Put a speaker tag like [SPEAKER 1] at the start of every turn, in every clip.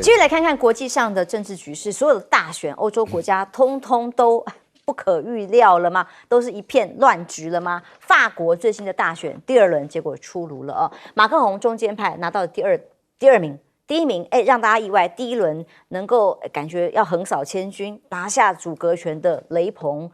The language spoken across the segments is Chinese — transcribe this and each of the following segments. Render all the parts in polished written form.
[SPEAKER 1] 接着来看看国际上的政治局势，所有的大选，欧洲国家通通都不可预料了吗？都是一片乱局了吗？法国最新的大选第2轮结果出炉了哦，马克宏中间派拿到了第二名。第1名，让大家意外，第1轮能够感觉要横扫千军，拿下阻隔权的雷朋，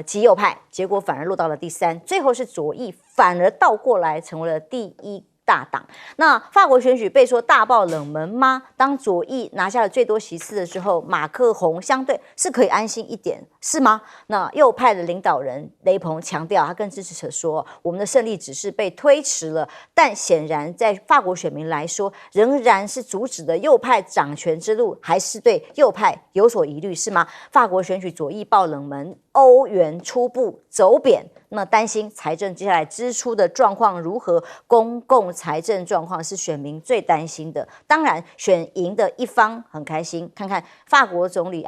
[SPEAKER 1] 极右派，结果反而落到了第3，最后是左翼反而倒过来成为了第1大党。那法国选举被说大爆冷门吗？当左翼拿下了最多席次的时候，马克宏相对是可以安心一点，是吗？那右派的领导人雷朋强调，他跟支持者说，我们的胜利只是被推迟了，但显然在法国选民来说，仍然是阻止的右派掌权之路，还是对右派有所疑虑，是吗？法国选举左翼爆冷门，欧元初步走贬，那担心财政接下来支出的状况如何？公共财政状况是选民最担心的。当然，选赢的一方很开心，看看法国总理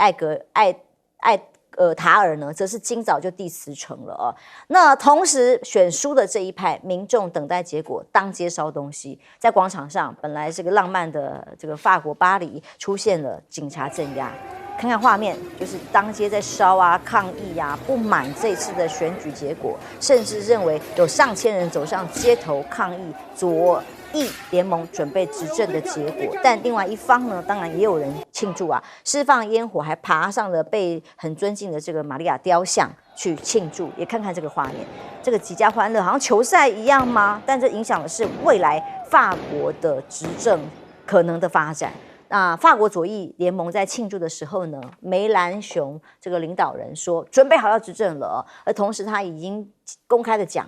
[SPEAKER 1] 塔尔呢，则是今早就递辞呈了哦。那同时，选输的这一派民众等待结果，当街烧东西，在广场上，本来这个浪漫的这个法国巴黎出现了警察镇压。看看画面，就是当街在烧啊、抗议啊，不满这次的选举结果，甚至认为有上千人走上街头抗议左翼联盟准备执政的结果。但另外一方呢，当然也有人庆祝啊，释放烟火，还爬上了被很尊敬的这个玛利亚雕像去庆祝。也看看这个画面，这个几家欢乐，好像球赛一样吗？但这影响的是未来法国的执政可能的发展。那法国左翼联盟在庆祝的时候呢，梅兰雄这个领导人说准备好要执政了，而同时他已经公开的讲，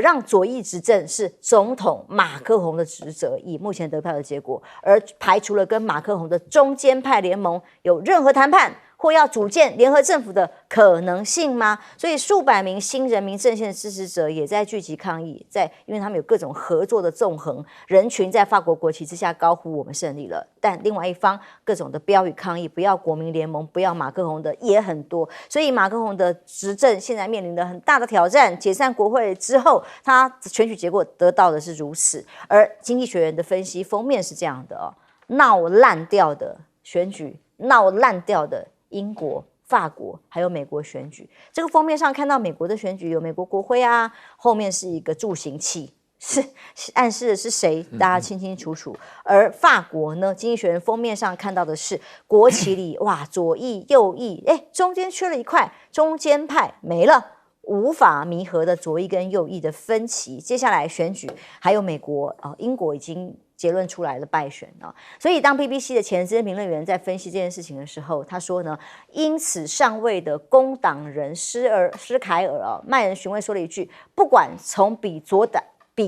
[SPEAKER 1] 让左翼执政是总统马克宏的职责，以目前得票的结果，而排除了跟马克宏的中间派联盟有任何谈判或要组建联合政府的可能性吗？所以数百名新人民阵线的支持者也在聚集抗议，因为他们有各种合作的纵横，人群在法国国旗之下高呼我们胜利了。但另外一方各种的标语抗议，不要国民联盟，不要马克宏的也很多，所以马克宏的执政现在面临的很大的挑战。解散国会之后，他选举结果得到的是如此，而经济学人的分析封面是这样的哦，闹烂掉的选举，闹烂掉的英国、法国还有美国选举。这个封面上看到美国的选举有美国国徽啊，后面是一个助行器，是暗示的是谁？大家清清楚楚。而法国呢，经济学人封面上看到的是国旗里哇，左翼、右翼，中间缺了一块，中间派没了。无法弥合的左翼跟右翼的分歧，接下来选举还有美国、英国已经结论出来了败选啊，所以当 BBC 的前资深评论员在分析这件事情的时候，他说呢，因此上位的工党人施凯尔耐人寻味说了一句，不管从比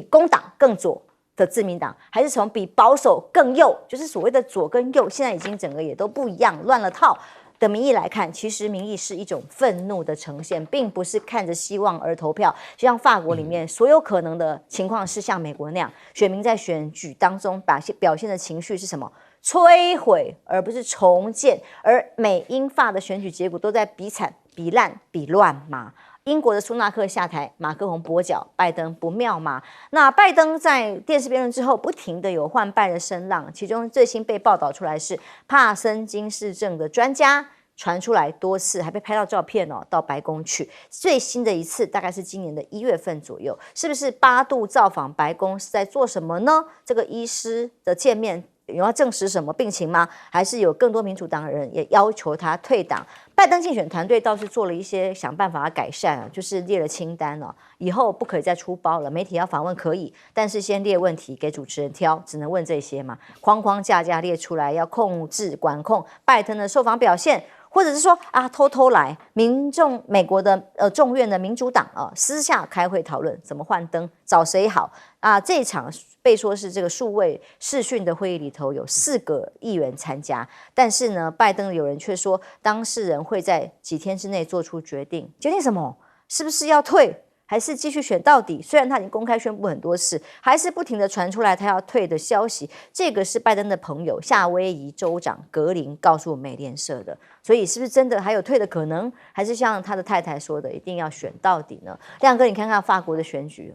[SPEAKER 1] 工党更左的自民党，还是从比保守更右，就是所谓的左跟右，现在已经整个也都不一样，乱了套。的民意来看，其实民意是一种愤怒的呈现，并不是看着希望而投票。就像法国里面所有可能的情况是像美国那样，选民在选举当中表现的情绪是什么？摧毁，而不是重建。而美英法的选举结果都在比惨、比烂、比乱嘛。英国的苏纳克下台，马克宏跛脚，拜登不妙嘛？那拜登在电视辩论之后，不停的有换拜的声浪，其中最新被报道出来是帕森金氏症的专家传出来多次，还被拍到照片到白宫去。最新的一次大概是今年的1月份左右，是不是8度造访白宫是在做什么呢？这个医师的见面有要证实什么病情吗？还是有更多民主党人也要求他退党？拜登竞选团队倒是做了一些想办法改善就是列了清单以后不可以再出包了。媒体要访问可以，但是先列问题给主持人挑，只能问这些嘛，框框架架列出来，要控制管控拜登的受访表现。或者是说偷偷来，美国的众院的民主党私下开会讨论怎么换灯，找谁好这一场被说是这个数位视讯的会议里头有4个议员参加，但是呢，拜登有人却说当事人会在几天之内做出决定。决定什么？是不是要退？还是继续选到底？虽然他已经公开宣布很多次，还是不停的传出来他要退的消息。这个是拜登的朋友夏威夷州长格林告诉美联社的。所以是不是真的还有退的可能？还是像他的太太说的，一定要选到底呢？亮哥，你看看法国的选举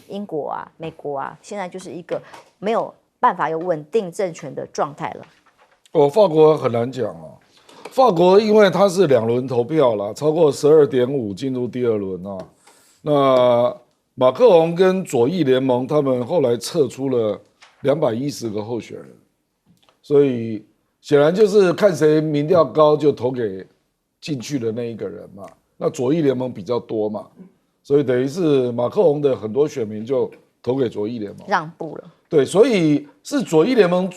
[SPEAKER 1] 英国美国现在就是一个没有办法有稳定政权的状态了。
[SPEAKER 2] 法国很难讲哦。法国因为它是2轮投票啦，超过12.5进入第2轮啊。那马克龙跟左翼联盟他们后来撤出了210个候选人，所以显然就是看谁民调高就投给进去的那一个人嘛。那左翼联盟比较多嘛，所以等于是马克龙的很多选民就投给左翼联盟，
[SPEAKER 1] 让步了。
[SPEAKER 2] 对，所以是左翼联盟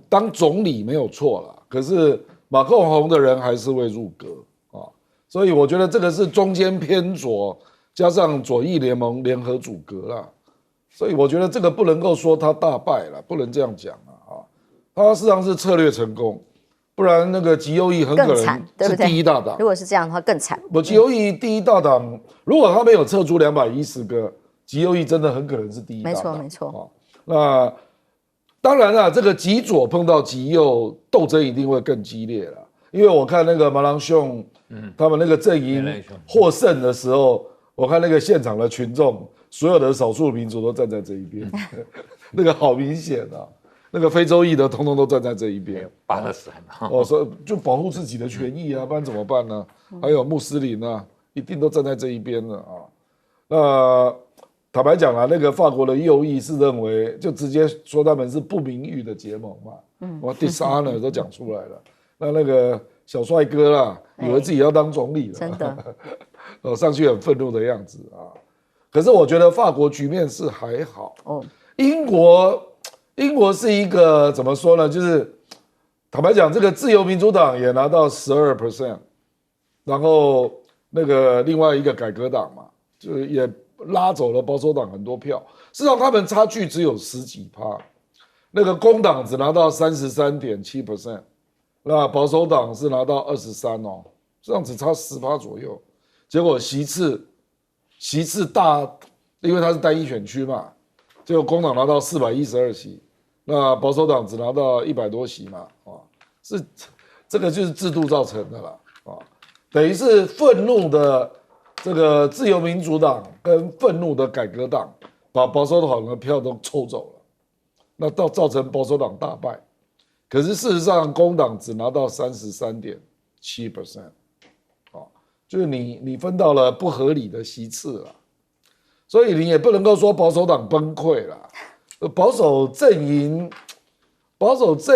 [SPEAKER 2] 当总理没有错啦，可是马克龙的人还是会入阁啊，所以我觉得这个是中间偏左，加上左翼联盟联合组阁啦，所以我觉得这个不能够说他大败了，不能这样讲啊，他事实上是策略成功，不然那个极右翼很可能是第一大党。
[SPEAKER 1] 如果是这样的话更惨。
[SPEAKER 2] 极右翼第一大党，如果他没有撤出210个，极右翼真的很可能是第一大党。
[SPEAKER 1] 没错。
[SPEAKER 2] 那当然了，这个极左碰到极右，斗争一定会更激烈了。因为我看那个马郎兄，他们那个阵营获胜的时候，我看那个现场的群众，所有的少数民族都站在这一边，那个好明显啊。那个非洲裔的通通都站在这一边，
[SPEAKER 3] 巴勒斯坦。
[SPEAKER 2] 我说就保护自己的权益啊，不然怎么办呢？还有穆斯林啊，一定都站在这一边的啊。那坦白讲啊，那个法国的右翼是认为，就直接说他们是不名誉的结盟嘛，我 dishonor 都讲出来了。那个小帅哥啦，以为自己要当总理了，
[SPEAKER 1] 真的，
[SPEAKER 2] 上去很愤怒的样子啊。可是我觉得法国局面是还好，英国是一个怎么说呢？就是坦白讲，这个自由民主党也拿到12%，然后那个另外一个改革党嘛，就也拉走了保守党很多票。事实上，他们差距只有10几%，那个工党只拿到33.7%，那保守党是拿到23%哦，这样只差10%左右。结果席次大，因为它是单一选区嘛，结果工党拿到412席。那保守党只拿到100多席嘛，是这个就是制度造成的啦，等于是愤怒的这个自由民主党跟愤怒的改革党把保守党的票都抽走了，那造成保守党大败。可是事实上，工党只拿到33.7%，就是你分到了不合理的席次了，所以你也不能够说保守党崩溃了。保守阵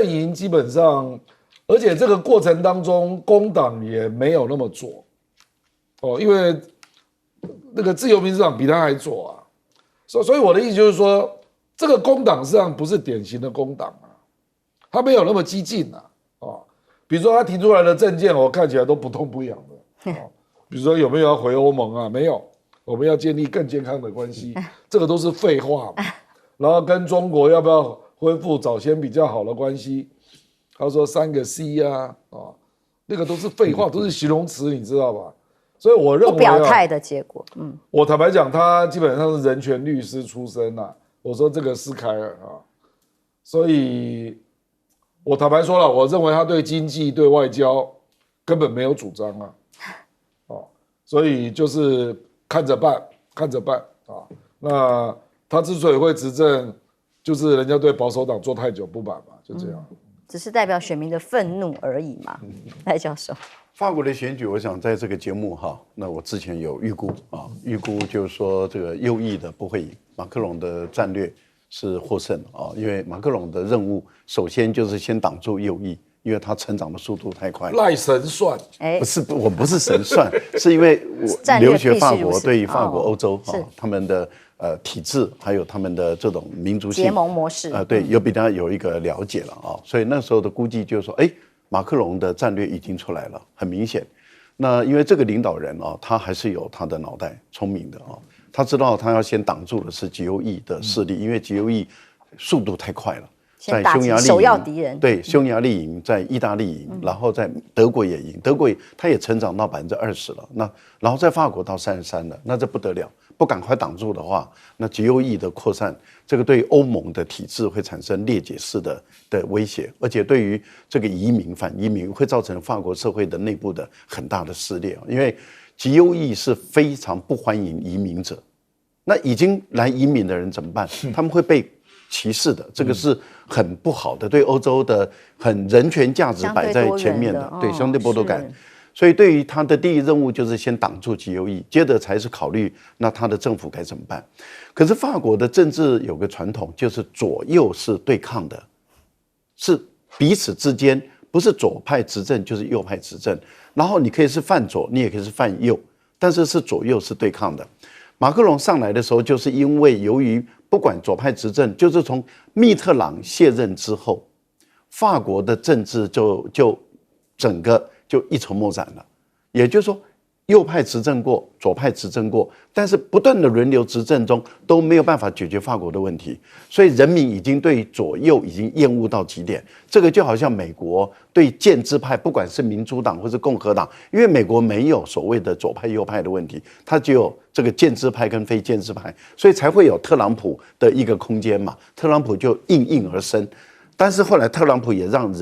[SPEAKER 2] 营基本上，而且这个过程当中，工党也没有那么左，因为那个自由民主党比他还左啊，所以我的意思就是说，这个工党实际上不是典型的工党啊，他没有那么激进啊，比如说他提出来的政见，我看起来都不痛不痒的，比如说有没有要回欧盟啊？没有，我们要建立更健康的关系，这个都是废话嘛。然后跟中国要不要恢复早先比较好的关系？他说3个 C 啊，那个都是废话，都是形容词，你知道吧？所以我认为不
[SPEAKER 1] 表态的结果，
[SPEAKER 2] 我坦白讲，他基本上是人权律师出身啊。我说这个斯凯尔啊，所以我坦白说了，我认为他对经济、对外交根本没有主张啊，所以就是看着办啊。那他之所以会执政，就是人家对保守党做太久不满嘛，就这样。
[SPEAKER 1] 只是代表选民的愤怒而已嘛，赖教授。
[SPEAKER 4] 法国的选举，我想在这个节目那我之前有预估就是说这个右翼的不会赢，马克龙的战略是获胜因为马克龙的任务首先就是先挡住右翼，因为他成长的速度太快。
[SPEAKER 2] 赖神算？
[SPEAKER 4] 我不是神算，是因为我留学法国，对法国、欧洲他们的体制还有他们的这种民族性
[SPEAKER 1] 结盟模式
[SPEAKER 4] 对，比他有一个了解了所以那时候的估计就是说，马克龙的战略已经出来了，很明显。那因为这个领导人他还是有他的脑袋，聪明的他知道他要先挡住的是极右翼的势力，因为极右翼速度太快了。在匈牙利
[SPEAKER 1] 首要敌人，
[SPEAKER 4] 对，匈牙利赢，在意大利赢，然后在德国也赢，德国他也成长到20%了，然后在法国到33%了，那这不得了，不赶快挡住的话，那极右翼的扩散，这个对欧盟的体制会产生裂解式的威胁，而且对于这个反移民会造成法国社会的内部的很大的撕裂，因为极右翼是非常不欢迎移民者，那已经来移民的人怎么办？他们会被歧视的，这个是很不好的，对欧洲的很人权价值摆在前面的，对相对剥夺感。所以对于他的第一任务就是先挡住极右翼，接着才是考虑那他的政府该怎么办。可是法国的政治有个传统，就是左右是对抗的，是彼此之间不是左派执政就是右派执政，然后你可以是泛左，你也可以是泛右，但是是左右是对抗的。马克龙上来的时候，就是因为由于不管左派执政，就是从密特朗卸任之后，法国的政治就整个就一筹莫展了。也就是说，右派执政过，左派执政过，但是不断的轮流执政中都没有办法解决法国的问题，所以人民已经对左右已经厌恶到极点。这个就好像美国对建制派，不管是民主党或是共和党，因为美国没有所谓的左派右派的问题，它只有这个建制派跟非建制派，所以才会有特朗普的一个空间嘛。特朗普就应而生，但是后来特朗普也让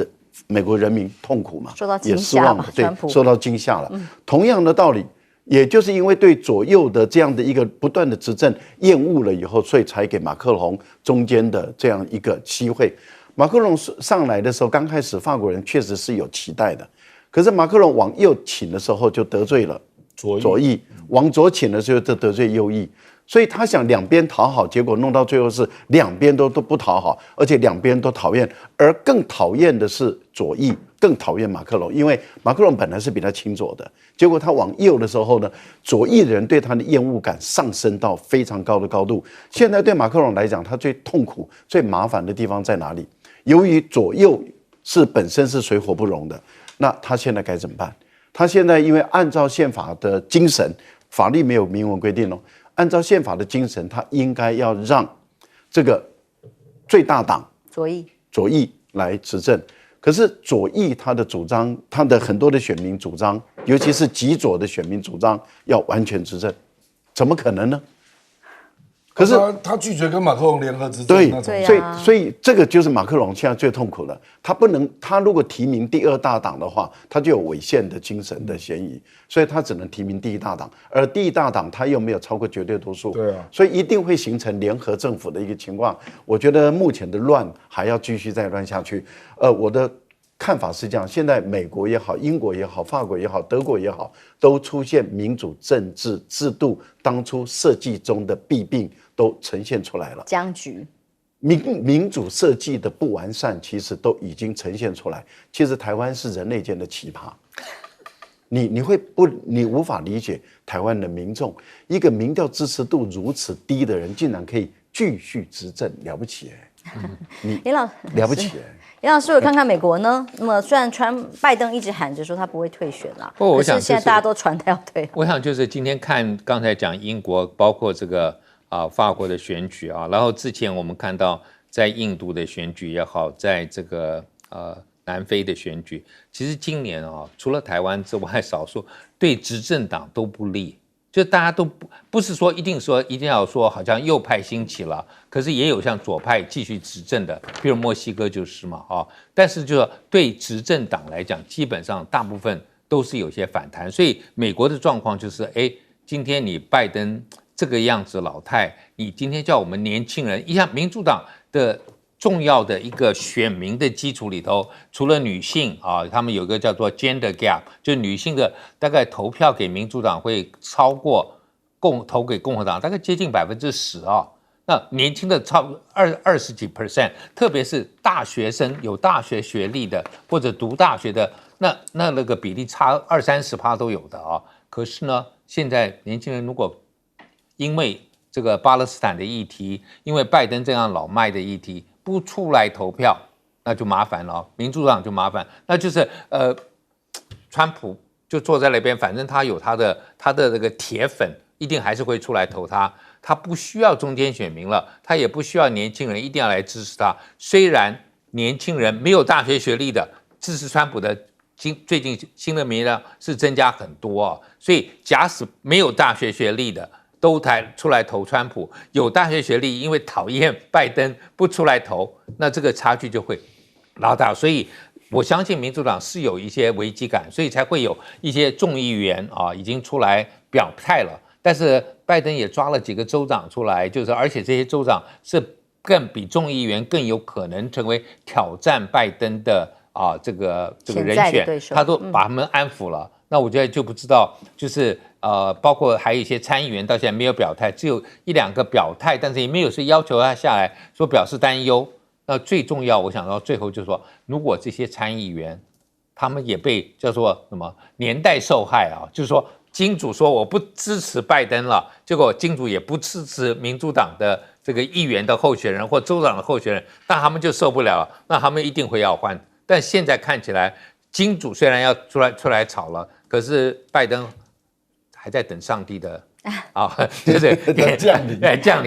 [SPEAKER 4] 美国人民痛苦嘛，
[SPEAKER 1] 受到惊
[SPEAKER 4] 也失望了，对，受到惊吓了。同样的道理，也就是因为对左右的这样的一个不断的执政厌恶了以后，所以才给马克龙中间的这样一个机会。马克龙上来的时候，刚开始法国人确实是有期待的，可是马克龙往右倾的时候就得罪了左翼，往左倾的时候就得罪右翼。所以他想两边讨好，结果弄到最后是两边都不讨好，而且两边都讨厌，而更讨厌的是左翼，更讨厌马克龙，因为马克龙本来是比他亲左的，结果他往右的时候呢，左翼的人对他的厌恶感上升到非常高的高度。现在对马克龙来讲，他最痛苦、最麻烦的地方在哪里？由于左右本身是水火不容的，那他现在该怎么办？他现在因为按照宪法的精神，法律没有明文规定哦。按照宪法的精神，他应该要让这个最大党左翼来执政。可是左翼他的主张，他的很多的选民主张，尤其是极左的选民主张要完全执政，怎么可能呢？可是
[SPEAKER 2] 他拒绝跟马克龙联合执政那种，
[SPEAKER 4] 所以这个就是马克龙现在最痛苦的。他如果提名第二大党的话，他就有违宪的精神的嫌疑，所以他只能提名第一大党，而第一大党他又没有超过绝对多数，
[SPEAKER 2] 对啊，
[SPEAKER 4] 所以一定会形成联合政府的一个情况。我觉得目前的乱还要继续再乱下去。我的看法是这样：现在美国也好，英国也好，法国也好，德国也好，都出现民主政治制度当初设计中的弊病都呈现出来了，
[SPEAKER 1] 僵局。
[SPEAKER 4] 民主设计的不完善，其实都已经呈现出来。其实台湾是人类间的奇葩，你无法理解台湾的民众，一个民调支持度如此低的人，竟然可以继续执政，了不起
[SPEAKER 1] 林老
[SPEAKER 4] 了不起
[SPEAKER 1] 杨老师，我看看美国呢。那么虽然拜登一直喊着说他不会退选啦，可是现在大家都传他要退。
[SPEAKER 3] 我想就是今天看刚才讲英国，包括这个法国的选举啊，然后之前我们看到在印度的选举也好，在这个南非的选举，其实今年除了台湾之外，少数对执政党都不利。就大家都不是说一定要说好像右派兴起了，可是也有像左派继续执政的，比如墨西哥就是嘛但是就是对执政党来讲，基本上大部分都是有些反弹，所以美国的状况就是今天你拜登这个样子老太，你今天叫我们年轻人，像民主党的重要的一个选民的基础里头，除了女性他们有个叫做 gender gap， 就女性的大概投票给民主党会超过投给共和党，大概接近10%那年轻的超20几%，特别是大学生有大学学历的或者读大学的，那个比例差20-30%都有的可是呢，现在年轻人如果因为这个巴勒斯坦的议题，因为拜登这样老迈的议题不出来投票，那就麻烦了民主党就麻烦，那就是川普就坐在那边，反正他有他的这个铁粉，一定还是会出来投他，他不需要中间选民了，他也不需要年轻人一定要来支持他。虽然年轻人没有大学学历的支持川普的最近新的民调是增加很多所以假使没有大学学历的都出来投川普，有大学学历因为讨厌拜登不出来投，那这个差距就会拉大。所以我相信民主党是有一些危机感，所以才会有一些众议员已经出来表态了。但是拜登也抓了几个州长出来，而且这些州长是更比众议员更有可能成为挑战拜登的这个人选，他都把他们安抚了。那我觉得就不知道，就是包括还有一些参议员到现在没有表态，只有1、2个表态，但是也没有说要求他下来说表示担忧。那最重要，我想到最后就是说，如果这些参议员他们也被叫做什么年代受害就是说金主说我不支持拜登了，结果金主也不支持民主党的这个议员的候选人或州长的候选人，那他们就受不了了，那他们一定会要换。但现在看起来，金主虽然要出来吵了，可是拜登还在等上帝的就是降临。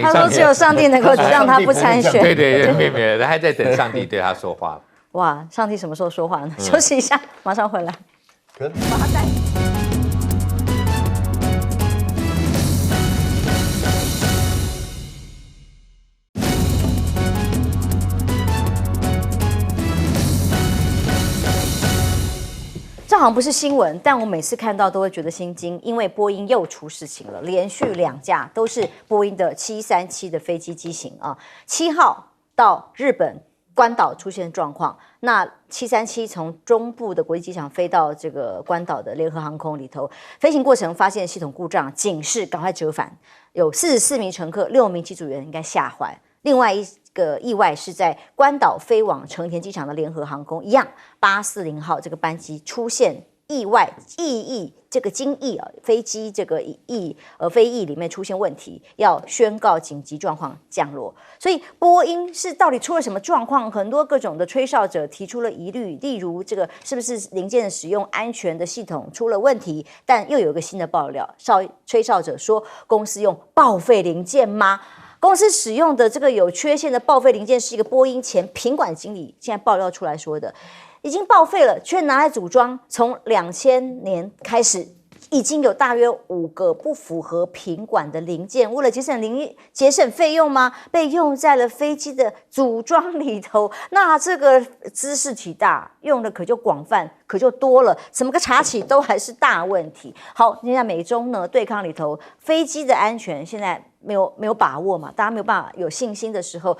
[SPEAKER 1] 他说只有上帝能够让他不参选。
[SPEAKER 3] 对，没有，他还在等上帝对他说话。
[SPEAKER 1] 哇，上帝什么时候说话呢？休息一下，马上回来。这好像不是新闻，但我每次看到都会觉得心惊，因为波音又出事情了，连续2架都是波音的737的飞机机型7号到日本关岛出现状况，那737从中部的国际机场飞到这个关岛的联合航空里头，飞行过程发现系统故障，警示赶快折返，有44名乘客，6名机组员应该吓坏。另外一个意外是在关岛飞往成田机场的联合航空一样840号这个班机出现意外这个惊异飞机这个飞翼里面出现问题，要宣告紧急状况降落。所以波音是到底出了什么状况？很多各种的吹哨者提出了疑虑，例如这个是不是零件的使用安全的系统出了问题？但又有一个新的爆料，吹哨者说公司用报废零件吗？公司使用的这个有缺陷的报废零件是一个波音前品管经理现在爆料出来说的，已经报废了，却拿来组装。从2000年开始，已经有大约5个不符合品管的零件，为了节省费用吗？被用在了飞机的组装里头。那这个茲事体大，用的可就广泛，可就多了，怎么个查起都还是大问题。好，现在美中呢对抗里头，飞机的安全现在没有把握嘛，大家没有办法有信心的时候，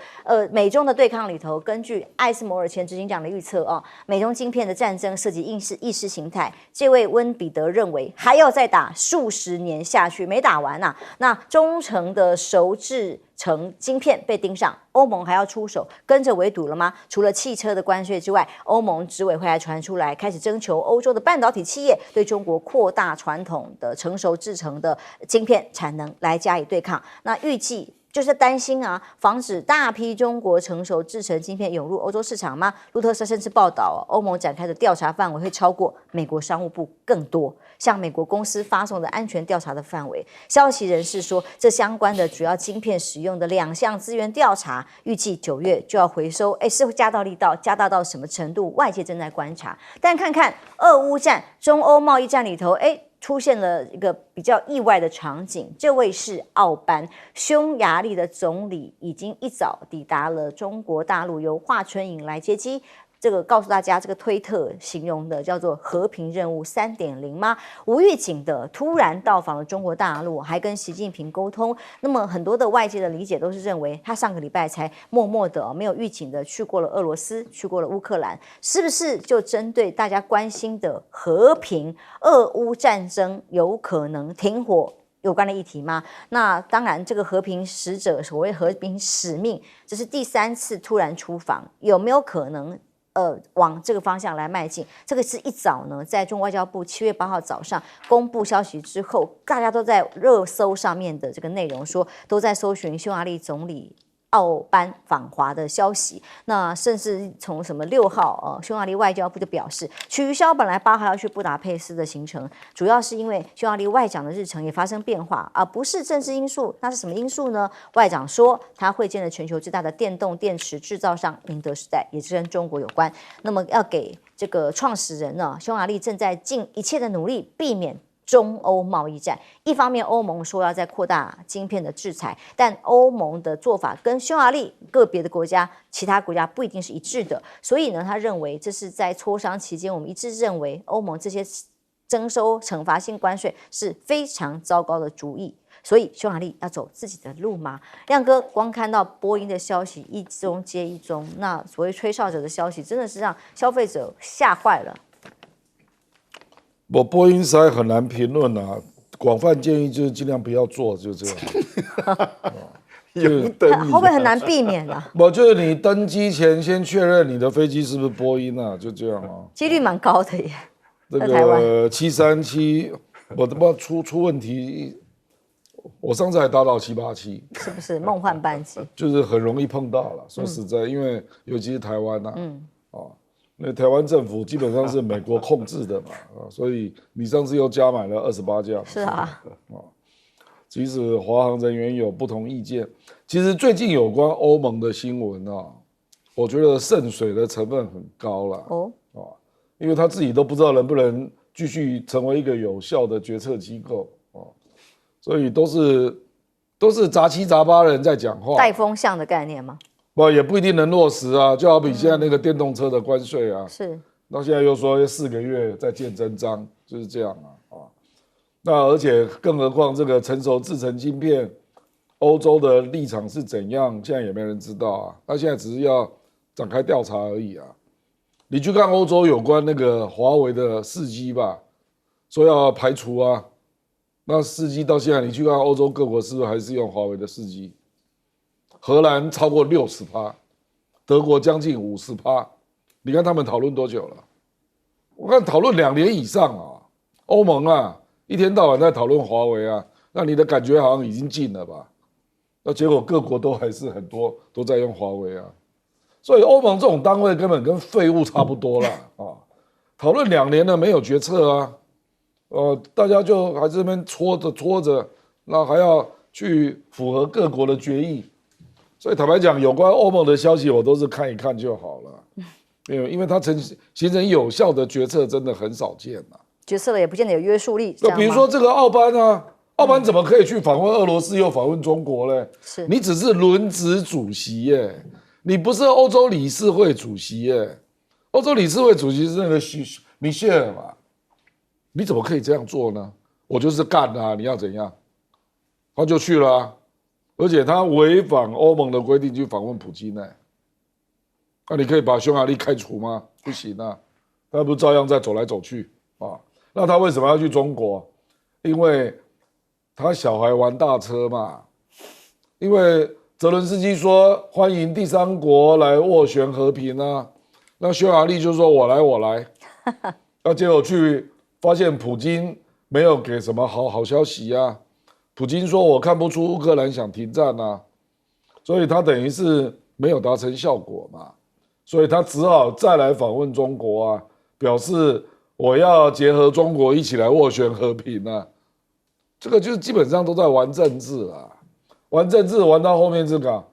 [SPEAKER 1] 美中的对抗里头，根据艾斯摩尔前执行长的预测美中晶片的战争涉及意识形态，这位温彼得认为还要再打数十年下去，没打完那中程的熟制成晶片被盯上，欧盟还要出手跟着围堵了吗？除了汽车的关税之外，欧盟执委会还传出来开始征求欧洲的半导体企业对中国扩大传统的成熟制成的晶片产能来加以对抗。那预计就是担心防止大批中国成熟制成晶片涌入欧洲市场吗？路透社甚至报道欧盟展开的调查范围会超过美国商务部更多，向美国公司发送的安全调查的范围。消息人士说，这相关的主要晶片使用的2项资源调查，预计9月就要回收。是会加大力道，加大到什么程度？外界正在观察。但看看俄乌战、中欧贸易战里头，出现了一个比较意外的场景，这位是奥班，匈牙利的总理，已经一早抵达了中国大陆，由华春莹来接机。这个告诉大家，这个推特形容的叫做和平任务3.0吗？无预警的突然到访了中国大陆，还跟习近平沟通。那么很多的外界的理解都是认为，他上个礼拜才默默的没有预警的去过了俄罗斯，去过了乌克兰，是不是就针对大家关心的和平俄乌战争有可能停火有关的议题吗？那当然，这个和平使者，所谓和平使命，这是第3次突然出访，有没有可能往这个方向来迈进？这个是一早呢，在中国外交部7月8号早上公布消息之后，大家都在热搜上面的这个内容说，都在搜寻匈牙利总理奥班访华的消息。那甚至从什么6号匈牙利外交部就表示取消本来8号要去布达佩斯的行程，主要是因为匈牙利外长的日程也发生变化，而不是政治因素。那是什么因素呢？外长说他会见了全球最大的电动电池制造商宁德时代，也是跟中国有关。那么要给这个创始人呢，匈牙利正在尽一切的努力避免中欧贸易战。一方面欧盟说要再扩大晶片的制裁，但欧盟的做法跟匈牙利个别的国家其他国家不一定是一致的，所以呢他认为这是在磋商期间，我们一致认为欧盟这些征收惩罚性关税是非常糟糕的主意。所以匈牙利要走自己的路吗？亮哥，光看到波音的消息一宗接一宗，那所谓吹哨者的消息，真的是让消费者吓坏了。
[SPEAKER 2] 波音实在很难评论啊，广泛建议就是尽量不要做，就这样。
[SPEAKER 4] 会
[SPEAKER 1] 会不会很难避免啊？
[SPEAKER 2] 我就是你登机前先确认你的飞机是不是波音啊，就这样啊。
[SPEAKER 1] 几率蛮高的耶。
[SPEAKER 2] 这
[SPEAKER 1] 台湾
[SPEAKER 2] 个737，我他妈出问题，我上次还打到787，
[SPEAKER 1] 是不是梦幻班机？
[SPEAKER 2] 就是很容易碰到了。说实在，因为尤其是台湾呐，那台湾政府基本上是美国控制的嘛，所以你上次又加买了28架。
[SPEAKER 1] 是啊。
[SPEAKER 2] 即使华航人员有不同意见，其实最近有关欧盟的新闻啊，我觉得渗水的成分很高了。因为他自己都不知道能不能继续成为一个有效的决策机构所以都是杂七杂八的人在讲话，
[SPEAKER 1] 带风向的概念吗？
[SPEAKER 2] 也不一定能落实啊。就好比现在那个电动车的关税啊，
[SPEAKER 1] 是，
[SPEAKER 2] 到现在又说4个月再见真章，就是这样啊。那而且更何况这个成熟制程晶片，欧洲的立场是怎样，现在也没人知道啊。那现在只是要展开调查而已啊。你去看欧洲有关那个华为的4G吧，说要排除啊。那4G到现在，你去看欧洲各国是不是还是用华为的4G？荷兰超过60%，德国将近50%。你看他们讨论多久了？我看讨论2年以上啊。欧盟啊，一天到晚在讨论华为啊，那你的感觉好像已经近了吧？那结果各国都还是很多都在用华为啊。所以欧盟这种单位根本跟废物差不多了啊！讨论2年了没有决策啊，大家就还在这边搓着，那还要去符合各国的决议。所以坦白讲，有关欧盟的消息我都是看一看就好了，因为它形成有效的决策真的很少见啊。
[SPEAKER 1] 决策了也不见得有约束力。
[SPEAKER 2] 就比如说这个奥班啊，奥班怎么可以去访问俄罗斯又访问中国呢？
[SPEAKER 1] 是
[SPEAKER 2] 你只是轮值主席耶。你不是欧洲理事会主席耶，欧洲理事会主席是那个米歇尔嘛？你怎么可以这样做呢？我就是干啊！你要怎样？他就去了啊，而且他违反欧盟的规定去访问普京呢。那你可以把匈牙利开除吗？不行啊，他不照样在走来走去啊？那他为什么要去中国？因为他小孩玩大车嘛，因为泽伦斯基说欢迎第三国来斡旋和平啊，那匈牙利就说我来，那结果去发现普京没有给什么好消息啊，普京说我看不出乌克兰想停战啊，所以他等于是没有达成效果嘛，所以他只好再来访问中国啊，表示我要结合中国一起来斡旋和平啊，这个就是基本上都在玩政治啊。玩政治玩到后面这个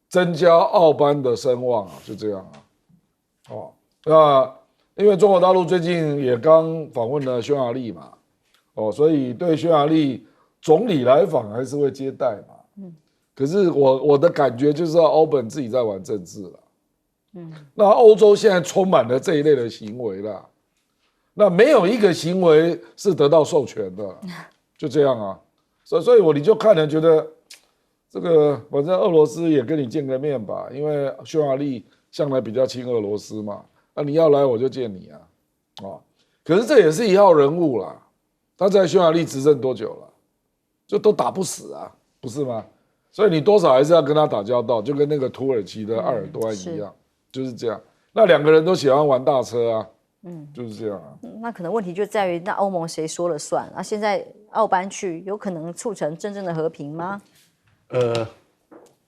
[SPEAKER 2] 增加奥班的声望啊，就这样啊。那因为中国大陆最近也刚访问了匈牙利嘛，所以对匈牙利总理来访还是会接待嘛。可是我的感觉就是欧本自己在玩政治了。那欧洲现在充满了这一类的行为啦，那没有一个行为是得到授权的，就这样啊。所以你就看人觉得。这个反正俄罗斯也跟你见个面吧，因为匈牙利向来比较亲俄罗斯嘛，你要来我就见你啊，可是这也是一号人物啦，他在匈牙利执政多久了，就都打不死啊，不是吗？所以你多少还是要跟他打交道，就跟那个土耳其的埃尔多安一样，就是这样。那2个人都喜欢玩大车啊，就是这样啊。
[SPEAKER 1] 那可能问题就在于，那欧盟谁说了算？现在奥班去，有可能促成真正的和平吗？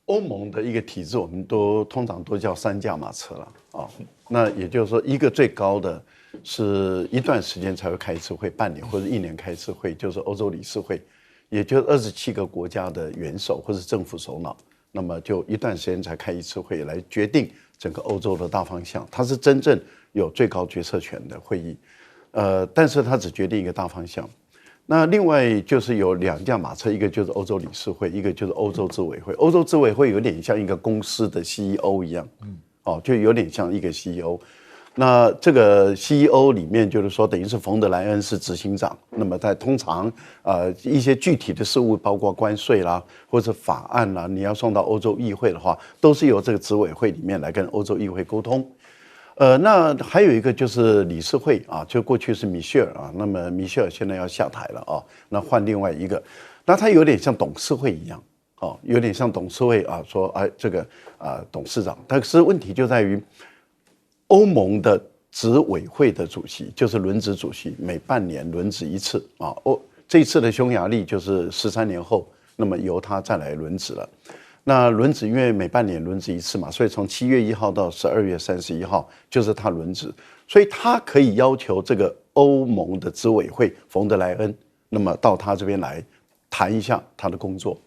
[SPEAKER 4] 欧盟的一个体制，我们通常都叫3驾马车了啊。那也就是说，一个最高的是一段时间才会开一次会，半年或者1年开一次会，就是欧洲理事会，也就是27个国家的元首或者政府首脑，那么就一段时间才开一次会来决定整个欧洲的大方向。它是真正有最高决策权的会议，但是它只决定一个大方向。那另外就是有2驾马车，一个就是欧洲理事会，一个就是欧洲执委会。欧洲执委会有点像一个公司的 CEO 一样，就有点像一个 CEO。那这个 CEO 里面就是说，等于是冯德莱恩是执行长。那么在通常一些具体的事务，包括关税啦，或者法案啦，你要送到欧洲议会的话，都是由这个执委会里面来跟欧洲议会沟通。那还有一个就是理事会啊，就过去是米歇尔啊，那么米歇尔现在要下台了啊，那换另外一个，那他有点像董事会一样。有点像董事会啊，说这个董事长，但是问题就在于，欧盟的执委会的主席就是轮值主席，每半年轮值一次啊。这一次的匈牙利就是13年后，那么由他再来轮值了。那轮值因为每半年轮值一次嘛，所以从7月1号到12月31号就是他轮值，所以他可以要求这个欧盟的执委会冯德莱恩，那么到他这边来谈一下他的工作。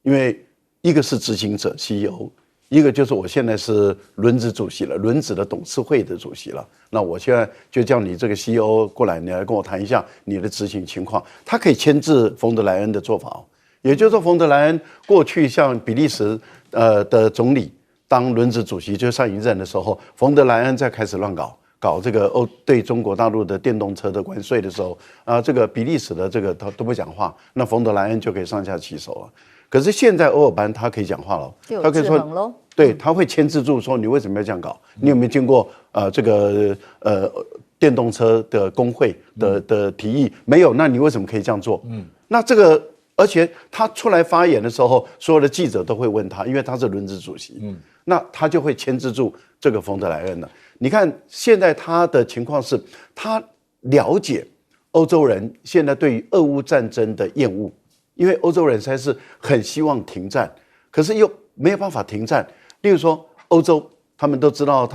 [SPEAKER 4] 因为一个是执行者 CEO， 一个就是我现在是轮值主席了，轮值的董事会的主席了。那我现在就叫你这个 CEO 过来，你来跟我谈一下你的执行情况。他可以牵制冯德莱恩的做法，也就是说，冯德莱恩过去像比利时的总理当轮值主席，就上一任的时候，冯德莱恩在开始乱搞这个对中国大陆的电动车的关税的时候，这个比利时的这个他都不讲话，那冯德莱恩就可以上下其手了。可是现在欧尔班他可以讲话了，
[SPEAKER 1] 他可以说，
[SPEAKER 4] 对，他会牵制住说你为什么要这样搞？你有没有经过这个电动车的工会的提议？没有，那你为什么可以这样做？那这个而且他出来发言的时候，所有的记者都会问他，因为他是轮值主席，那他就会牵制住这个冯德莱恩了。你看现在他的情况是，他了解欧洲人现在对于俄乌战争的厌恶。因为欧洲人实在是很希望停战，可是又没有办法停战。例如说，欧洲他们都知道，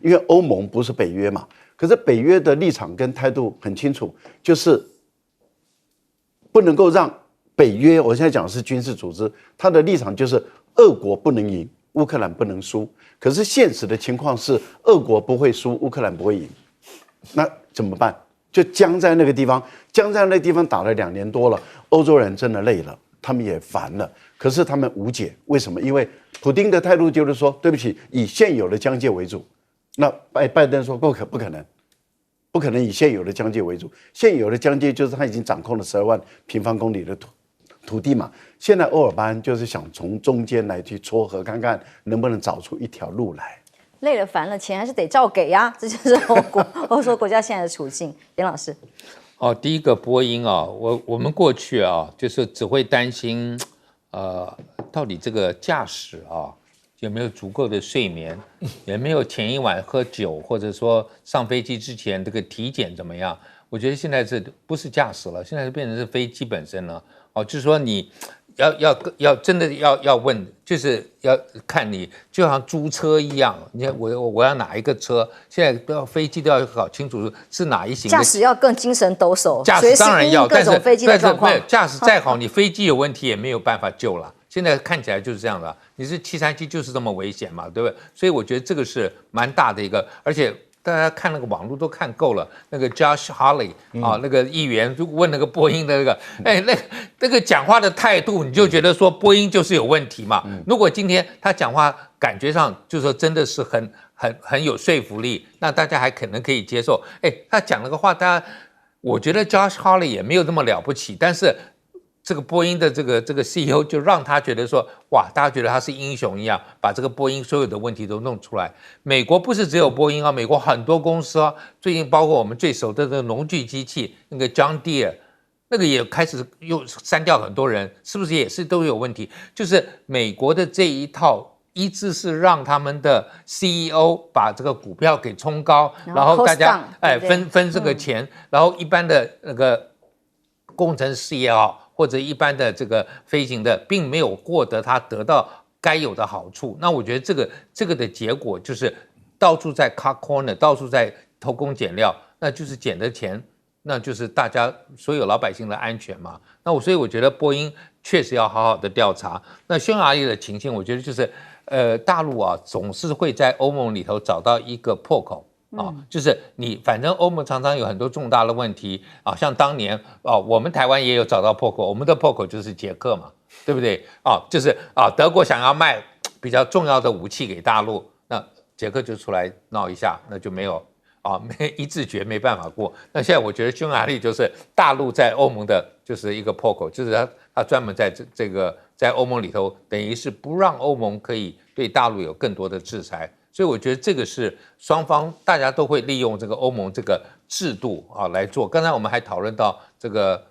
[SPEAKER 4] 因为欧盟不是北约嘛，可是北约的立场跟态度很清楚，就是不能够让北约，我现在讲的是军事组织，他的立场就是俄国不能赢，乌克兰不能输。可是现实的情况是，俄国不会输，乌克兰不会赢，那怎么办？就僵在那个地方，打了2年多了，欧洲人真的累了，他们也烦了，可是他们无解，为什么？因为普丁的态度就是说，对不起，以现有的疆界为主。那拜登说不可能以现有的疆界为主，现有的疆界就是他已经掌控了12万平方公里的土地嘛。现在欧尔班就是想从中间来去撮合，看看能不能找出一条路来。
[SPEAKER 1] 累了烦了，钱还是得照给呀，这就是欧洲国家现在的处境。严老师，
[SPEAKER 3] 第一个波音啊，我们过去啊，就是只会担心，到底这个驾驶啊有没有足够的睡眠，有没有前一晚喝酒，或者说上飞机之前这个体检怎么样？我觉得现在这不是驾驶了，现在变成是飞机本身了。就是说你要真的要问，就是要看你就像租车一样，你看我要哪一个车，现在都要飞机都要搞清楚是哪一型的。
[SPEAKER 1] 驾驶要更精神抖擞，
[SPEAKER 3] 驾驶当然要，
[SPEAKER 1] 各种飞机的状况。
[SPEAKER 3] 驾驶再好，你飞机有问题也没有办法救了。现在看起来就是这样的，你是737就是这么危险嘛，对不对？所以我觉得这个是蛮大的一个，而且。大家看那个网络都看够了，那个 Josh Hawley 那个议员就问那个波音的那个，那个讲话的态度，你就觉得说波音就是有问题嘛。如果今天他讲话感觉上就是说真的是很有说服力，那大家还可能可以接受。他讲那个话，我觉得 Josh Hawley 也没有那么了不起，但是。这个波音的这个 CEO 就让他觉得说，哇，大家觉得他是英雄一样，把这个波音所有的问题都弄出来。美国不是只有波音啊，美国很多公司啊，最近包括我们最熟的这个农具机器，那个 John Deere， 那个也开始又删掉很多人，是不是也是都有问题？就是美国的这一套。一直是让他们的 CEO 把这个股票给冲高，然后大家分这个钱，然后一般的那个工程师也好。或者一般的这个飞行的，并没有获得他得到该有的好处。那我觉得这个的结果就是到处在 cut corner， 到处在偷工减料，那就是捡的钱，那就是大家所有老百姓的安全嘛。所以我觉得波音确实要好好的调查。那匈牙利的情形，我觉得就是大陆啊总是会在欧盟里头找到一个破口。就是你反正欧盟常常有很多重大的问题啊，像当年我们台湾也有找到破口，我们的破口就是捷克嘛，对不对？就是德国想要卖比较重要的武器给大陆，那捷克就出来闹一下，那就没有没一致决没办法过。那现在我觉得匈牙利就是大陆在欧盟的就是一个破口，就是他专门在这个在欧盟里头，等于是不让欧盟可以对大陆有更多的制裁。所以我觉得这个是双方大家都会利用这个欧盟这个制度来做。刚才我们还讨论到这个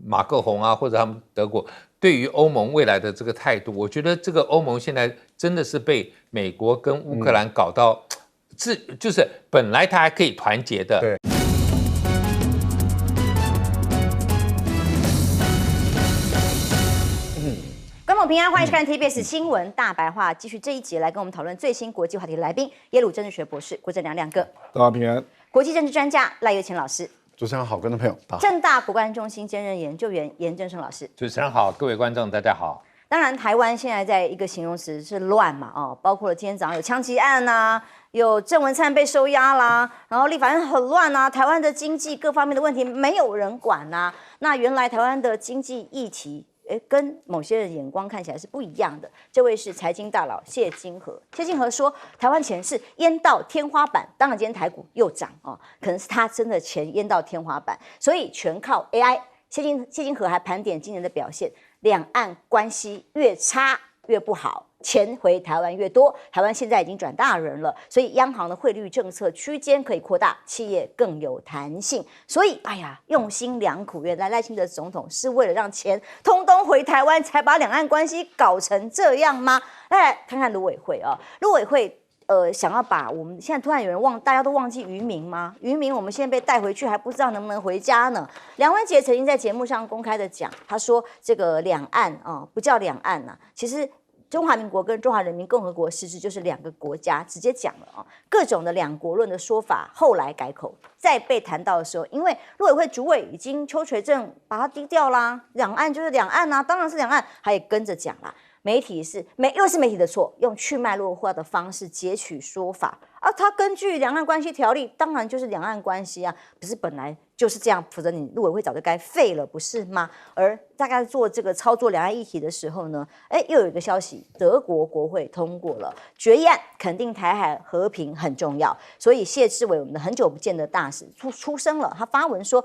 [SPEAKER 3] 马克宏或者他们德国对于欧盟未来的这个态度，我觉得这个欧盟现在真的是被美国跟乌克兰搞到就是本来他还可以团结的。
[SPEAKER 2] 对。
[SPEAKER 1] 观众平安，欢迎收看 TBS 新闻大白话。继续这一集来跟我们讨论最新国际话题的来宾，耶鲁政治学博士郭正亮亮哥，
[SPEAKER 2] 大家平安。
[SPEAKER 1] 国际政治专家赖岳乾老师，
[SPEAKER 4] 主持人好，观众朋友大家好。
[SPEAKER 1] 政大国关中心兼任研究员严正声老师。
[SPEAKER 3] 主持人好，各位观众大家好。
[SPEAKER 1] 当然，台湾现在在一个形容词是乱嘛，包括了今天早上有枪击案呐，有郑文灿被收押啦，然后立法院很乱啊，台湾的经济各方面的问题没有人管呐。那原来台湾的经济议题，跟某些人眼光看起来是不一样的。这位是财经大佬谢金河，谢金河说，台湾钱是淹到天花板，当然今天台股又涨可能是他真的钱淹到天花板，所以全靠 AI。谢金河还盘点今年的表现，两岸关系越差越不好，钱回台湾越多，台湾现在已经转大人了，所以央行的汇率政策区间可以扩大，企业更有弹性。所以，用心良苦，原来赖清德总统是为了让钱通通回台湾，才把两岸关系搞成这样吗？来看看陆委会陆委会。想要把我们现在突然有人大家都忘记渔民吗？渔民我们现在被带回去，还不知道能不能回家呢。梁文杰曾经在节目上公开的讲，他说这个两岸不叫两岸其实中华民国跟中华人民共和国实质就是两个国家，直接讲了各种的两国论的说法，后来改口，再被谈到的时候，因为陆委会主委已经邱垂正把它低调啦，两岸就是两岸当然是两岸，他也跟着讲啦。媒体又是媒体的错，用去脉络化的方式截取说法他根据两岸关系条例，当然就是两岸关系不是本来就是这样，否则你陆委会早就该废了，不是吗？而大概做这个操作两岸议题的时候呢，又有一个消息，德国国会通过了决议案，肯定台海和平很重要，所以谢志伟我们的很久不见的大使出声了，他发文说，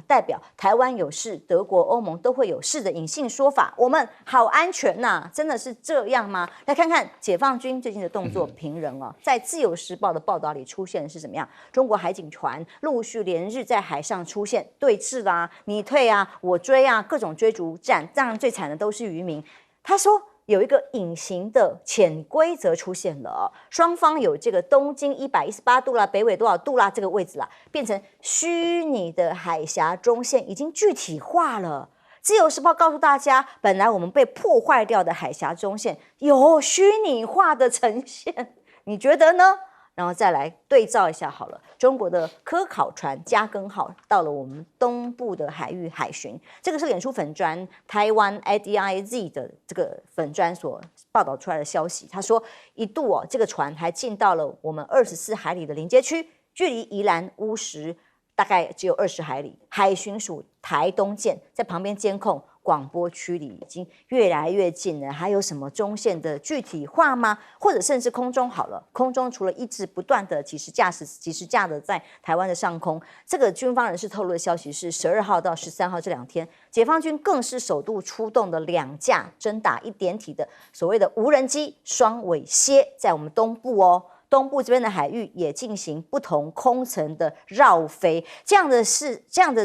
[SPEAKER 1] 代表台湾有事，德国、欧盟都会有事的隐性说法，我们好安全真的是这样吗？来看看解放军最近的动作评人在自由时报的报道里出现的是怎么样？中国海警船陆续连日在海上出现对峙啦，你退我追各种追逐战，当然最惨的都是渔民。他说有一个隐形的潜规则出现了双方有这个东经118度啦，北纬多少度啦，这个位置啦，变成虚拟的海峡中线，已经具体化了。自由时报告诉大家，本来我们被破坏掉的海峡中线有虚拟化的呈现，你觉得呢？然后再来对照一下好了，中国的科考船加更号到了我们东部的海域海巡，这个是脸书粉专台湾 IDIZ 的这个粉专所报道出来的消息。他说一度这个船还进到了我们24海里的临街区，距离宜兰乌石大概只有20海里，海巡署台东舰在旁边监控，广播区里已经越来越近了，还有什么中线的具体化吗？或者甚至空中好了，空中除了一直不断的几十架的在台湾的上空，这个军方人士透露的消息是12号到13号这2天，解放军更是首度出动的2架侦打1点体的所谓的无人机双尾蝎，在我们东部东部这边的海域也进行不同空层的绕飞，这样的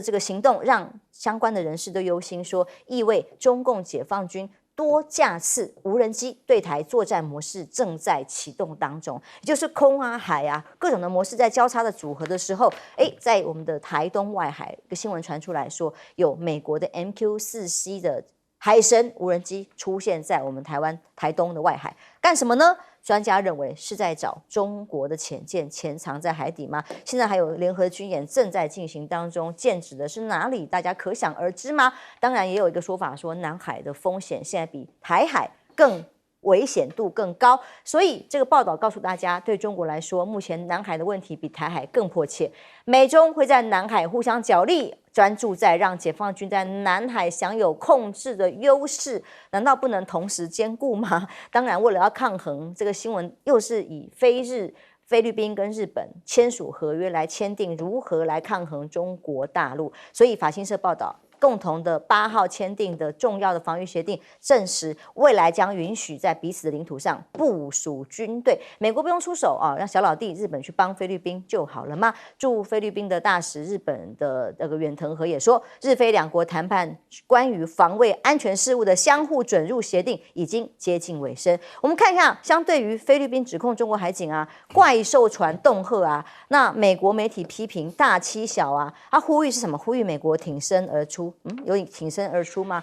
[SPEAKER 1] 这个行动让相关的人士都忧心说，意味中共解放军多架次无人机对台作战模式正在启动当中，也就是空海各种的模式在交叉的组合的时候，在我们的台东外海，一个新闻传出来说，有美国的 MQ-4C 的海神无人机出现在我们台湾台东的外海，干什么呢？专家认为是在找中国的潜舰潜藏在海底吗？现在还有联合军演正在进行当中，剑指的是哪里？大家可想而知吗？当然也有一个说法说，南海的风险现在比台海更危险度更高。所以这个报道告诉大家，对中国来说，目前南海的问题比台海更迫切。美中会在南海互相角力，专注在让解放军在南海享有控制的优势，难道不能同时兼顾吗？当然，为了要抗衡，这个新闻又是以菲律宾跟日本签署合约来签订如何来抗衡中国大陆。所以法新社报道，共同的8号签订的重要的防御协定，证实未来将允许在彼此的领土上部署军队。美国不用出手啊，让小老弟日本去帮菲律宾就好了吗？驻菲律宾的大使日本的那个远藤和也说，日菲两国谈判关于防卫安全事务的相互准入协定已经接近尾声。我们看一下，相对于菲律宾指控中国海警啊怪兽船恫吓啊，那美国媒体批评大欺小啊，他呼吁是什么？呼吁美国挺身而出。有挺身而出吗？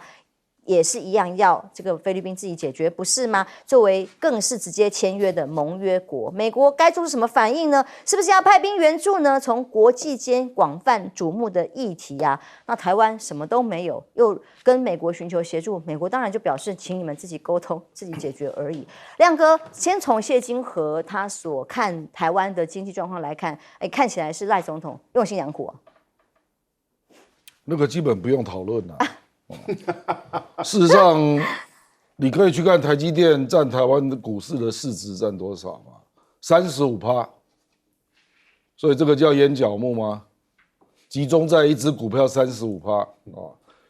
[SPEAKER 1] 也是一样要这个菲律宾自己解决，不是吗？作为更是直接签约的盟约国，美国该做出什么反应呢？是不是要派兵援助呢？从国际间广泛瞩目的议题啊，那台湾什么都没有，又跟美国寻求协助，美国当然就表示，请你们自己沟通，自己解决而已。亮哥，先从谢金河他所看台湾的经济状况来看，看起来是赖总统用心良苦啊。
[SPEAKER 2] 那个基本不用讨论了。事实上，你可以去看台积电占台湾的股市的市值占多少嘛，35%。所以这个叫烟角木吗？集中在一只股票35%啊。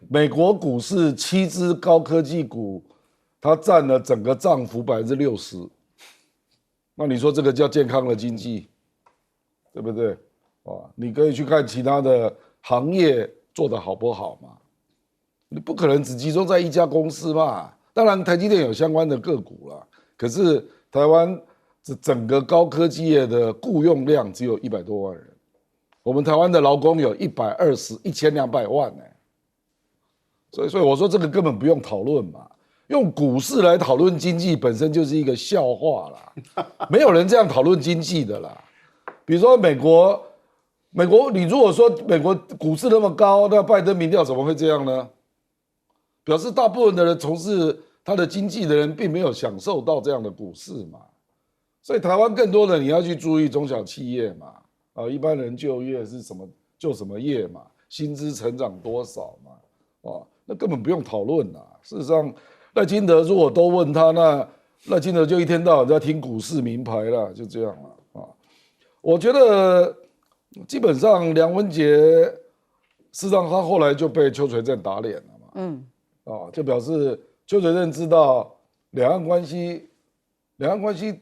[SPEAKER 2] 美国股市7只高科技股，它占了整个涨幅60%。那你说这个叫健康的经济，对不对？你可以去看其他的行业做得好不好嘛？你不可能只集中在一家公司嘛。当然，台积电有相关的个股啦，可是台湾整个高科技业的雇用量只有100多万人，我们台湾的劳工有1200万呢。所以我说这个根本不用讨论嘛。用股市来讨论经济本身就是一个笑话啦，没有人这样讨论经济的啦。比如说美国，你如果说美国股市那么高，那拜登民调怎么会这样呢？表示大部分的人从事他的经济的人并没有享受到这样的股市嘛。所以台湾更多的你要去注意中小企业嘛，一般人就业是什么就什么业嘛，薪资成长多少嘛，那根本不用讨论啦。事实上，赖清德如果都问他，那赖清德就一天到晚在听股市名牌啦，就这样了。我觉得基本上梁文杰，事实上他后来就被邱垂正打脸了嘛，就表示邱垂正知道两岸关系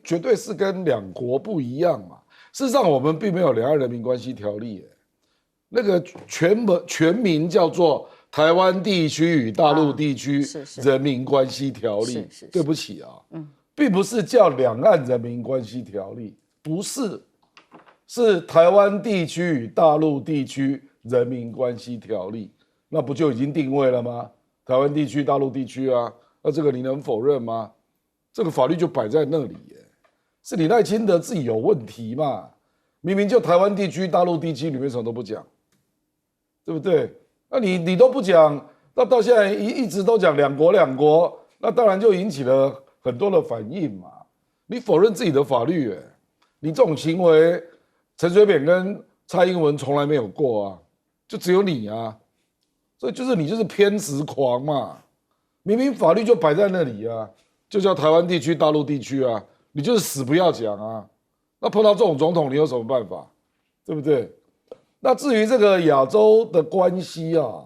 [SPEAKER 2] 绝对是跟两国不一样嘛。事实上，我们并没有两岸人民关系条例，那个全名叫做《台湾地区与大陆地区人民关系条例》。对不起啊，并不是叫两岸人民关系条例，不是，是台湾地区与大陆地区人民关系条例。那不就已经定位了吗？台湾地区、大陆地区啊，那这个你能否认吗？这个法律就摆在那里，是你赖清德自己有问题嘛？明明就台湾地区、大陆地区，你为什么都不讲？对不对？那你都不讲，那到现在一直都讲两国，那当然就引起了很多的反应嘛。你否认自己的法律，你这种行为，陈水扁跟蔡英文从来没有过啊，就只有你啊。所以你就是偏执狂嘛，明明法律就摆在那里啊，就叫台湾地区、大陆地区啊，你就是死不要讲啊。那碰到这种总统，你有什么办法？对不对？那至于这个亚洲的关系啊，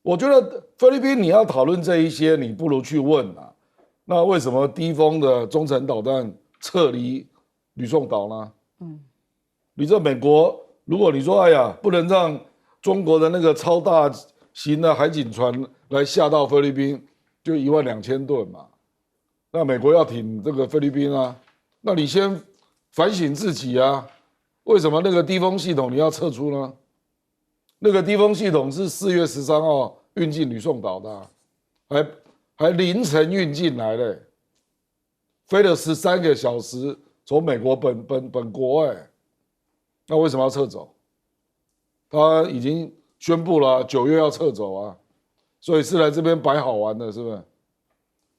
[SPEAKER 2] 我觉得菲律宾你要讨论这一些，你不如去问啊，那为什么低风的中程导弹撤离吕宋岛呢？你这美国，如果你说哎呀，不能让中国的那个超大型的海警船来下到菲律宾，就12000吨嘛。那美国要挺这个菲律宾啊，那你先反省自己啊，为什么那个低风系统你要撤出呢？那个低风系统是4月13号运进吕宋岛的，还凌晨运进来嘞，飞了13个小时，从美国本国那为什么要撤走？他已经宣布了9月要撤走啊，所以是来这边摆好玩的，是不是？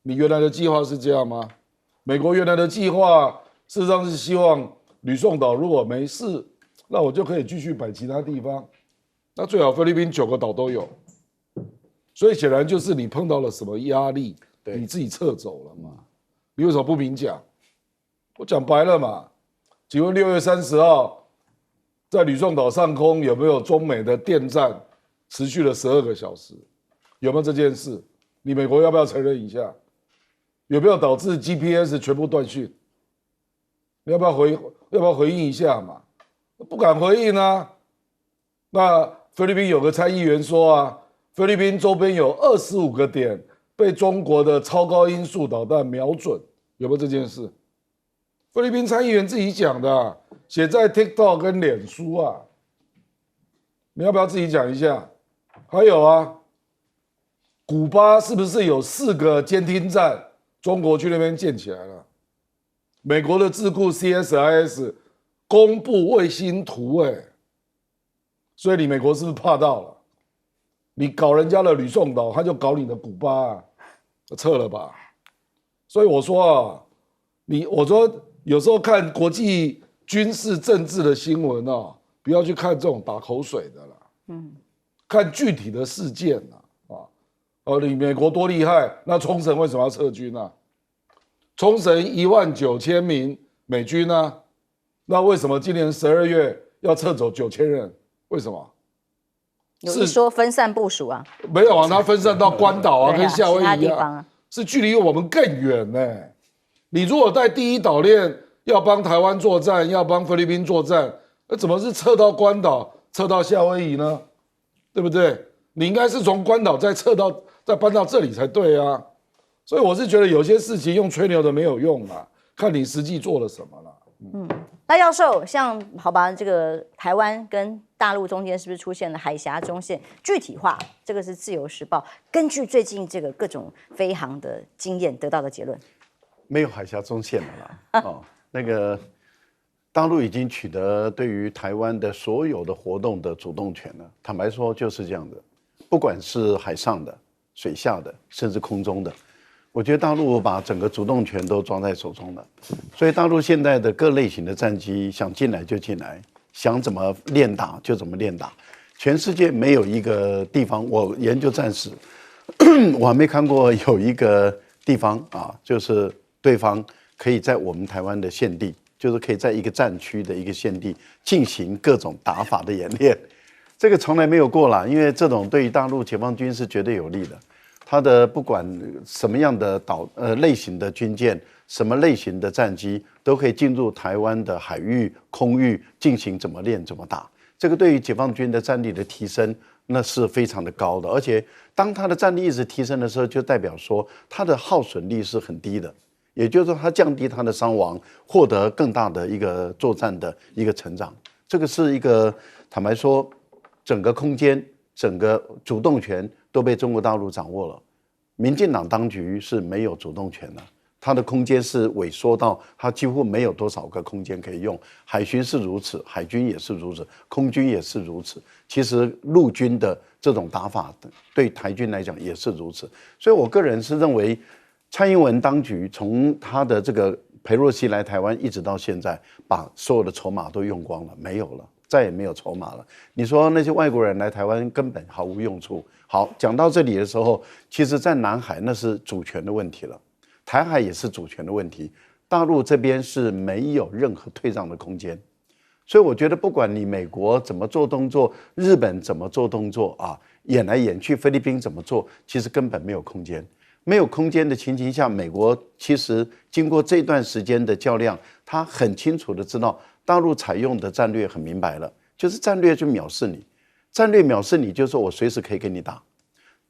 [SPEAKER 2] 你原来的计划是这样吗？美国原来的计划事实上是希望吕宋岛如果没事，那我就可以继续摆其他地方。那最好菲律宾9个岛都有。所以显然就是你碰到了什么压力，你自己撤走了嘛？你为什么不明讲？我讲白了嘛。请问6月30号在吕宋岛上空有没有中美的电战持续了12个小时？有没有这件事？你美国要不要承认一下？有没有导致 GPS 全部断讯？你要不要回应一下嘛？不敢回应啊。那菲律宾有个参议员说啊，菲律宾周边有25个点被中国的超高音速导弹瞄准，有没有这件事？菲律宾参议员自己讲的啊，写在 TikTok 跟脸书啊。你要不要自己讲一下？还有啊，古巴是不是有4个监听站？中国去那边建起来了。美国的智库 CSIS 公布卫星图，所以你美国是不是怕到了？你搞人家的吕宋岛，他就搞你的古巴啊，撤了吧。所以我说啊，我说有时候看国际军事政治的新闻啊，不要去看这种打口水的啦，看具体的事件你美国多厉害，那冲绳为什么要撤军啊？冲绳19000名美军啊，那为什么今年12月要撤走9000人？为什么？
[SPEAKER 1] 有一说分散部署啊？
[SPEAKER 2] 没有啊，它分散到关岛跟夏威夷
[SPEAKER 1] 啊，
[SPEAKER 2] 是距离我们更远呢。你如果在第一岛链要帮台湾作战，要帮菲律宾作战，那怎么是撤到关岛、撤到夏威夷呢？对不对？你应该是从关岛再搬到这里才对啊。所以我是觉得有些事情用吹牛的没有用啊，看你实际做了什么啦。
[SPEAKER 1] 赖教授，像好吧，这个台湾跟大陆中间是不是出现了海峡中线？具体化，这个是自由时报根据最近这个各种飞航的经验得到的结论。
[SPEAKER 4] 没有海峡中线了啦。那个大陆已经取得对于台湾的所有的活动的主动权了。坦白说就是这样的，不管是海上的、水下的，甚至空中的。我觉得大陆把整个主动权都抓在手中了，所以大陆现在的各类型的战机想进来就进来，想怎么练打就怎么练打。全世界没有一个地方，我研究战史，我还没看过有一个地方啊，就是对方可以在我们台湾的现地，就是可以在一个战区的一个现地进行各种打法的演练，这个从来没有过啦，因为这种对于大陆解放军是绝对有利的。它的不管什么样的类型的军舰，什么类型的战机，都可以进入台湾的海域、空域进行怎么练怎么打。这个对于解放军的战力的提升，那是非常的高的。而且当它的战力一直提升的时候，就代表说它的耗损率是很低的，也就是说它降低它的伤亡，获得更大的一个作战的一个成长。这个是一个坦白说，整个空间、整个主动权都被中国大陆掌握了。民进党当局是没有主动权的，它的空间是萎缩到它几乎没有多少个空间可以用。海巡是如此，海军也是如此，空军也是如此。其实陆军的这种打法对台军来讲也是如此。所以我个人是认为，蔡英文当局从他的这个裴洛西来台湾一直到现在，把所有的筹码都用光了，没有了。再也没有筹码了。你说那些外国人来台湾根本毫无用处。好，讲到这里的时候，其实在南海那是主权的问题了，台海也是主权的问题，大陆这边是没有任何退让的空间。所以我觉得，不管你美国怎么做动作，日本怎么做动作啊，演来演去，菲律宾怎么做，其实根本没有空间。没有空间的情形下，美国其实经过这段时间的较量，他很清楚的知道。大陆采用的战略很明白了，就是战略就藐视你，战略藐视你就是说我随时可以跟你打，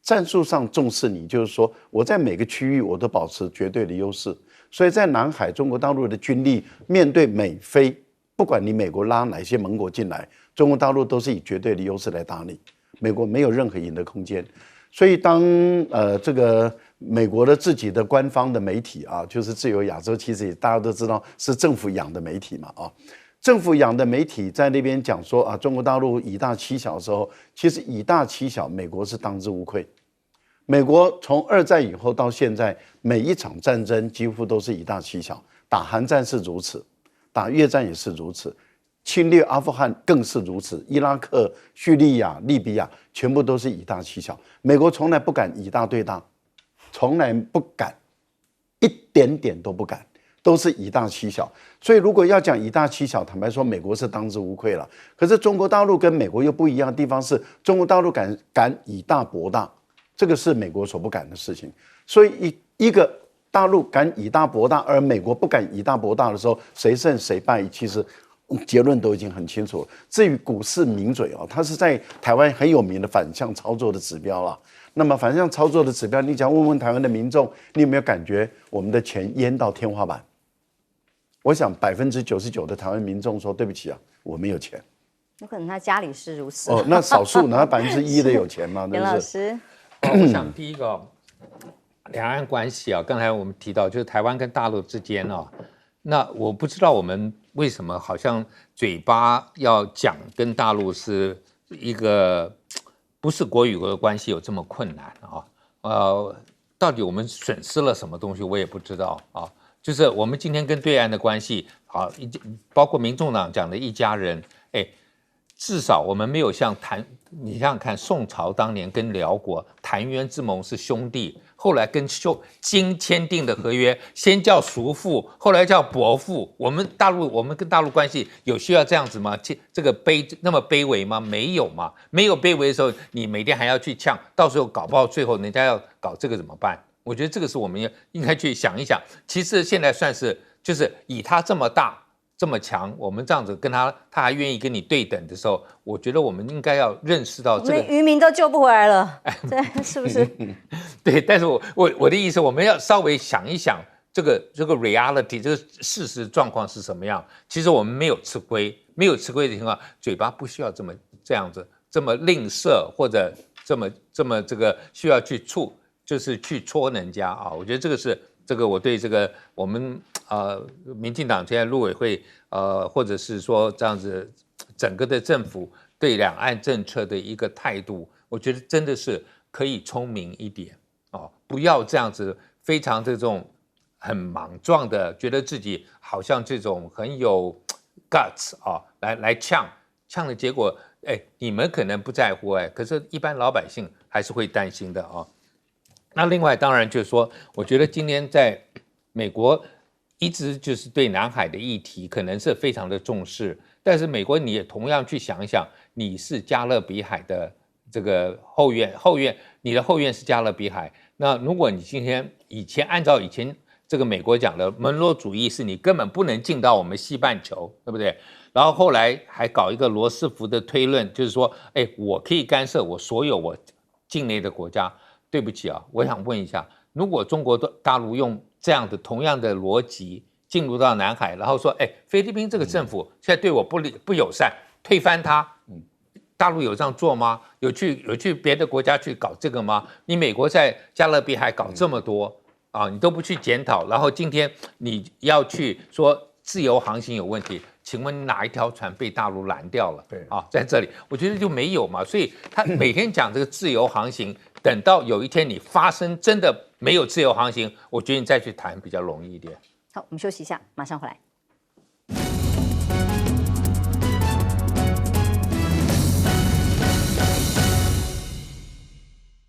[SPEAKER 4] 战术上重视你，就是说我在每个区域我都保持绝对的优势。所以在南海，中国大陆的军力面对美菲，不管你美国拉哪些盟国进来，中国大陆都是以绝对的优势来打你，美国没有任何赢的空间。所以当这个美国的自己的官方的媒体啊，就是自由亚洲，其实也大家都知道是政府养的媒体嘛啊。政府养的媒体在那边讲说啊，中国大陆以大欺小的时候，其实以大欺小，美国是当之无愧。美国从二战以后到现在，每一场战争几乎都是以大欺小，打韩战是如此，打越战也是如此，侵略阿富汗更是如此，伊拉克、叙利亚、利比亚全部都是以大欺小。美国从来不敢以大对大，从来不敢，一点点都不敢。都是以大欺小，所以如果要讲以大欺小，坦白说，美国是当之无愧了。可是中国大陆跟美国又不一样的地方是，中国大陆敢以大博大，这个是美国所不敢的事情。所以一个大陆敢以大博大，而美国不敢以大博大的时候，谁胜谁败，其实结论都已经很清楚了。至于股市名嘴哦，它是在台湾很有名的反向操作的指标了。那么反向操作的指标，你想问问台湾的民众，你有没有感觉我们的钱淹到天花板？我想99%的台湾民众说：“对不起啊，我没有钱。”
[SPEAKER 1] 有可能他家里是如此。
[SPEAKER 4] 哦，那少数那1%的有钱嘛？
[SPEAKER 1] 袁老师，
[SPEAKER 3] 我想第一个两岸关系啊，刚才我们提到就是台湾跟大陆之间啊，那我不知道我们为什么好像嘴巴要讲跟大陆是一个不是国与国的关系有这么困难啊？到底我们损失了什么东西，我也不知道啊。就是我们今天跟对岸的关系，好，包括民众党讲的一家人，哎，至少我们没有像你想想看，宋朝当年跟辽国澶渊之盟是兄弟，后来跟金签订的合约，先叫叔父，后来叫伯父。我们跟大陆关系有需要这样子吗？这个那么卑微吗？没有嘛，没有卑微的时候，你每天还要去呛，到时候搞不好最后人家要搞这个怎么办？我觉得这个是我们应该去想一想。其实现在算是就是以他这么大这么强，我们这样子跟他还愿意跟你对等的时候，我觉得我们应该要认识到这个
[SPEAKER 1] 渔民都救不回来了，对，是不是？
[SPEAKER 3] 对，但是我的意思，我们要稍微想一想这个 reality 这个事实状况是什么样。其实我们没有吃亏，没有吃亏的情况，嘴巴不需要这样子这么吝啬，或者这么这个需要就是去戳人家啊。我觉得这个我对这个我们民进党现在陆委会或者是说这样子整个的政府对两岸政策的一个态度，我觉得真的是可以聪明一点哦，不要这样子非常这种很莽撞的，觉得自己好像这种很有 guts 啊，来呛的结果，哎，你们可能不在乎哎，可是一般老百姓还是会担心的啊。那另外当然就是说，我觉得今天在美国一直就是对南海的议题可能是非常的重视，但是美国你也同样去想一想，你是加勒比海的这个后院，你的后院是加勒比海，那如果你按照以前这个美国讲的门罗主义，是你根本不能进到我们西半球，对不对？然后后来还搞一个罗斯福的推论，就是说，哎，我可以干涉我所有我境内的国家。对不起啊，我想问一下，如果中国大陆用这样的同样的逻辑进入到南海，然后说，哎，菲律宾这个政府现在对我不友善，推翻它，大陆有这样做吗？有去别的国家去搞这个吗？你美国在加勒比海搞这么多啊，你都不去检讨，然后今天你要去说自由航行有问题，请问哪一条船被大陆拦掉了？对啊，在这里我觉得就没有嘛，所以他每天讲这个自由航行。等到有一天你发生真的没有自由航行，我觉得你再去谈比较容易一点。
[SPEAKER 1] 好，我们休息一下，马上回来。